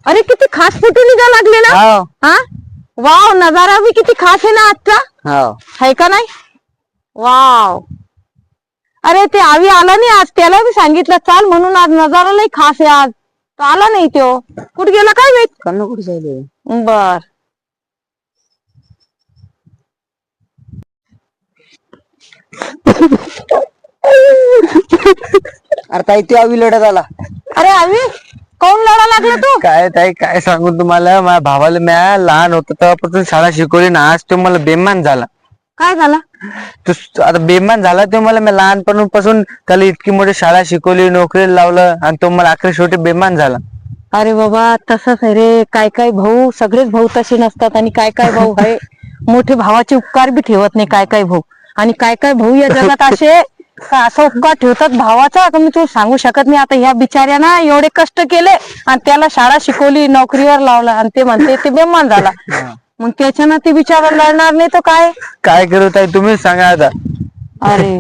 अरे किती खास फोटो निघा लागले ना. हो हा वाव, नजारा भी किती खास आहे ना आजचा, हो. है का नाही? वाव. अरे ते आवी आला नाही आज, त्याला मी सांगितलं चाल म्हणून, आज नजारा लई खास आहे आज, तो आला नाही. तो कुठे गेला काय माहित. कन्न कुठे जायले. बर. अरे ताई ते आवी लढत आला. अरे आवी काऊन लढा लागला तू? काय ताई काय सांगू तुम्हाला, माझ्या भावाला म्या लहान होतो तेव्हापासून शाळा शिकवली ना, आज तो मला बेमान झाला. काय झाला? तो आता बेमान झाला तो मला, मी लहानपणापासून त्याला इतकी मोठी शाळा शिकवली, नोकरीला लावलं, आणि तो मला अखेर शेवटी बेमान झाला. अरे बाबा तसंच आहे रे, काय काय भाऊ, सगळेच भाऊ तसे नसतात, आणि काय काय भाऊ आहे मोठे भावाचे उपकार बी ठेवत नाही काय काय भाऊ, आणि काय काय भाऊ या जगात असे का असं उपकार ठेवतात भावाचा का मी तुला सांगू शकत नाही. आता ह्या बिचाऱ्यानं एवढे कष्ट केले आणि त्याला शाळा शिकवली, नोकरीवर लावला, आणि ते म्हणते ते बेमान झाला. मग त्याच्यानं ते बिचारा लढणार नाही तर काय काय करू ताई तुम्हीच सांगा आता. अरे